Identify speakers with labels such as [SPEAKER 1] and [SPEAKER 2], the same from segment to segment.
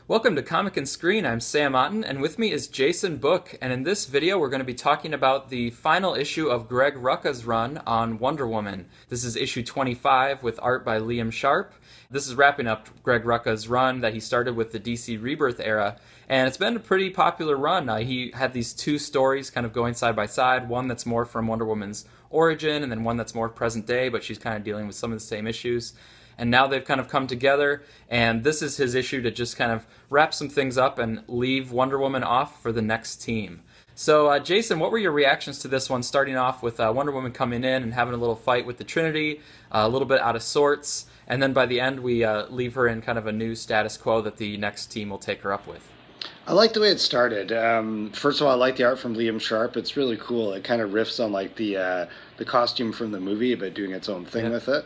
[SPEAKER 1] Welcome to Comic and Screen. I'm Sam Otten, and with me is Jason Book. And in this video, we're going to be talking about the final issue of Greg Rucka's run on Wonder Woman. This is issue 25 with art by Liam Sharp. This is wrapping up Greg Rucka's run that he started with the DC Rebirth era, and it's been a pretty popular run. He had these two stories kind of going side by side, one that's more from Wonder Woman's origin, and then one that's more present day, but she's kind of dealing with some of the same issues. And now they've kind of come together, and this is his issue to just kind of wrap some things up and leave Wonder Woman off for the next team. So, Jason, what were your reactions to this one, starting off with Wonder Woman coming in and having a little fight with the Trinity, a little bit out of sorts, and then by the end we leave her in kind of a new status quo that the next team will take her up with?
[SPEAKER 2] I like the way it started. First of all, I like the art from Liam Sharp. It's really cool. It kind of riffs on like the costume from the movie, but doing its own thing with it.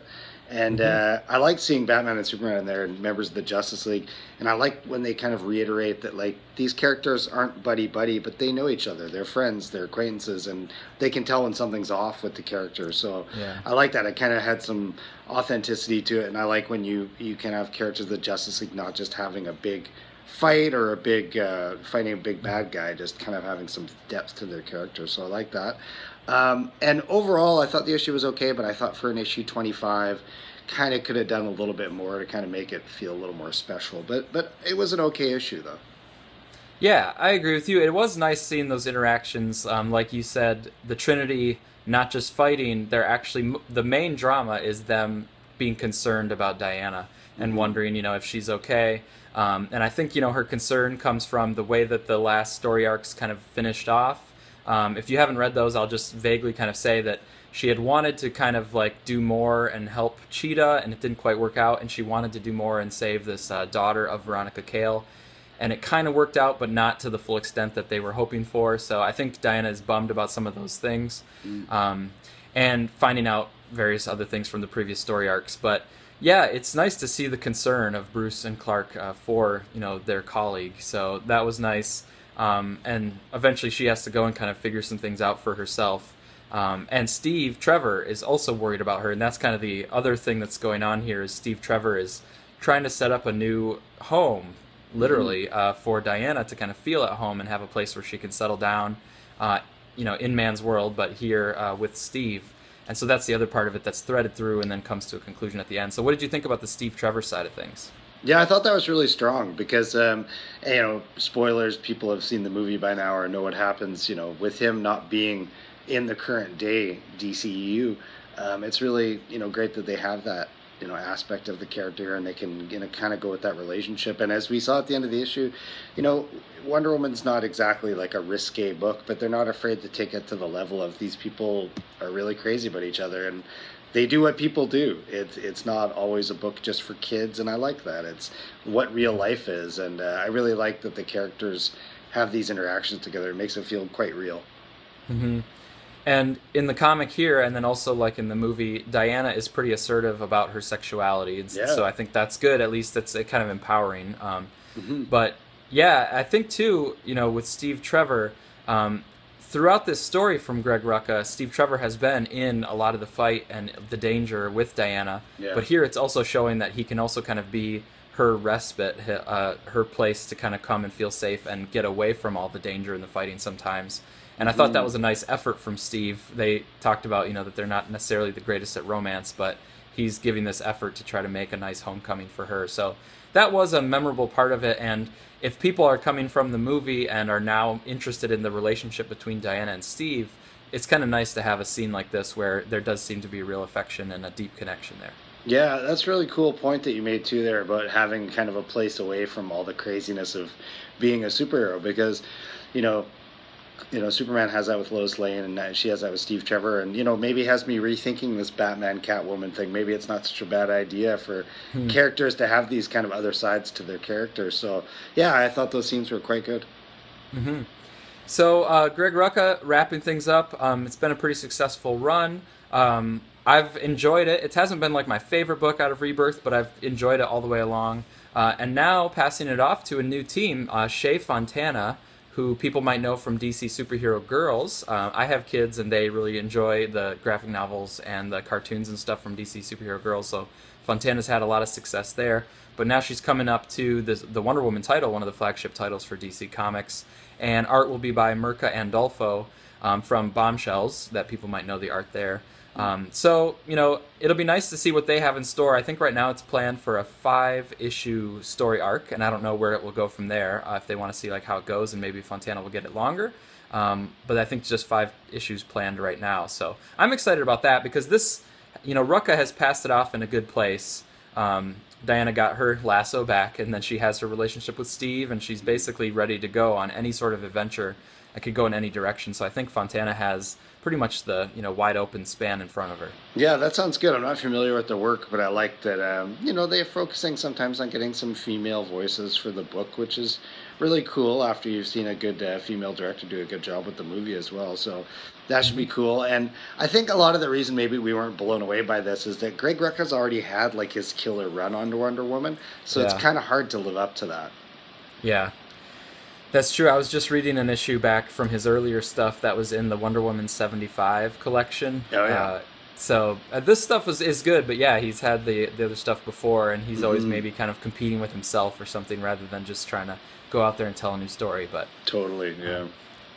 [SPEAKER 2] And I like seeing Batman and Superman in there and members of the Justice League. And I like when they kind of reiterate that, like, these characters aren't buddy-buddy, but they know each other. They're friends, they're acquaintances, and they can tell when something's off with the character. So I like that. It kind of had some authenticity to it. And I like when you can have characters of the Justice League not just having a big fight or a big fighting a big bad guy, just kind of having some depth to their character. So I like that. And overall, I thought the issue was okay, but I thought for an issue 25, kind of could have done a little bit more to kind of make it feel a little more special. But it was an okay issue, though.
[SPEAKER 1] Yeah, I agree with you. It was nice seeing those interactions. Like you said, the Trinity not just fighting, they're actually, the main drama is them being concerned about Diana and wondering, if she's okay. And I think, her concern comes from the way that the last story arcs kind of finished off. If you haven't read those, I'll just vaguely kind of say that she had wanted to kind of like do more and help Cheetah, and it didn't quite work out, and she wanted to do more and save this daughter of Veronica Cale. And it kind of worked out, but not to the full extent that they were hoping for. So I think Diana is bummed about some of those things, and finding out various other things from the previous story arcs. But yeah, it's nice to see the concern of Bruce and Clark for their colleague. So that was nice. And eventually she has to go and kind of figure some things out for herself. And Steve Trevor is also worried about her, and that's kind of the other thing that's going on here is Steve Trevor is trying to set up a new home, literally, for Diana to kind of feel at home and have a place where she can settle down, in man's world, but here with Steve. And so that's the other part of it that's threaded through and then comes to a conclusion at the end. So what did you think about the Steve Trevor side of things?
[SPEAKER 2] Yeah, I thought that was really strong because, spoilers, people have seen the movie by now or know what happens, with him not being in the current day DCEU. It's really, great that they have that, aspect of the character and they can, kind of go with that relationship. And as we saw at the end of the issue, Wonder Woman's not exactly like a risque book, but they're not afraid to take it to the level of these people are really crazy about each other. And they do what people do. It's not always a book just for kids, and I like that. It's what real life is, and I really like that the characters have these interactions together. It makes it feel quite real.
[SPEAKER 1] And in the comic here, and then also like in the movie, Diana is pretty assertive about her sexuality, and so I think that's good. At least it's kind of empowering. But yeah, I think too, with Steve Trevor, throughout this story from Greg Rucka, Steve Trevor has been in a lot of the fight and the danger with Diana. But here it's also showing that he can also kind of be her respite, her place to kind of come and feel safe and get away from all the danger and the fighting sometimes. And I thought that was a nice effort from Steve. They talked about, that they're not necessarily the greatest at romance, but he's giving this effort to try to make a nice homecoming for her. So that was a memorable part of it. And if people are coming from the movie and are now interested in the relationship between Diana and Steve, it's kind of nice to have a scene like this where there does seem to be real affection and a deep connection there.
[SPEAKER 2] Yeah, that's a really cool point that you made too there about having kind of a place away from all the craziness of being a superhero, because, Superman has that with Lois Lane, and she has that with Steve Trevor, and maybe has me rethinking this Batman Catwoman thing. Maybe it's not such a bad idea for characters to have these kind of other sides to their characters. So yeah, I thought those scenes were quite good.
[SPEAKER 1] So Greg Rucka wrapping things up. It's been a pretty successful run. I've enjoyed it. It hasn't been like my favorite book out of Rebirth, but I've enjoyed it all the way along. And now passing it off to a new team, Shea Fontana, who people might know from DC Superhero Girls. I have kids, and they really enjoy the graphic novels and the cartoons and stuff from DC Superhero Girls, so Fontana's had a lot of success there. but now she's coming up to the Wonder Woman title, one of the flagship titles for DC Comics, and art will be by Mirka Andolfo from Bombshells, that people might know the art there. So, it'll be nice to see what they have in store. I think right now it's planned for a 5-issue story arc, and I don't know where it will go from there, if they want to see like how it goes, and maybe Fontana will get it longer. But I think just 5 issues planned right now. So I'm excited about that because this, Rucka has passed it off in a good place. Diana got her lasso back, and then she has her relationship with Steve, and she's basically ready to go on any sort of adventure. It could go in any direction. So I think Fontana has pretty much the wide open span in front of her.
[SPEAKER 2] Yeah, that sounds good. I'm not familiar with the work, but I like that. They're focusing sometimes on getting some female voices for the book, which is really cool. After you've seen a good female director do a good job with the movie as well, so that should be cool. And I think a lot of the reason maybe we weren't blown away by this is that Greg Rucka's already had like his killer run on Wonder Woman, so it's kind of hard to live up to that.
[SPEAKER 1] Yeah. That's true. I was just reading an issue back from his earlier stuff that was in the Wonder Woman 75 collection.
[SPEAKER 2] Oh, yeah.
[SPEAKER 1] So this stuff is good, but yeah, he's had the other stuff before, and he's always maybe kind of competing with himself or something rather than just trying to go out there and tell a new story. But
[SPEAKER 2] totally, yeah.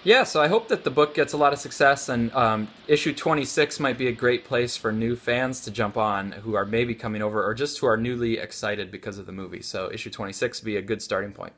[SPEAKER 1] Yeah, so I hope that the book gets a lot of success, and issue 26 might be a great place for new fans to jump on who are maybe coming over or just who are newly excited because of the movie. So issue 26 would be a good starting point.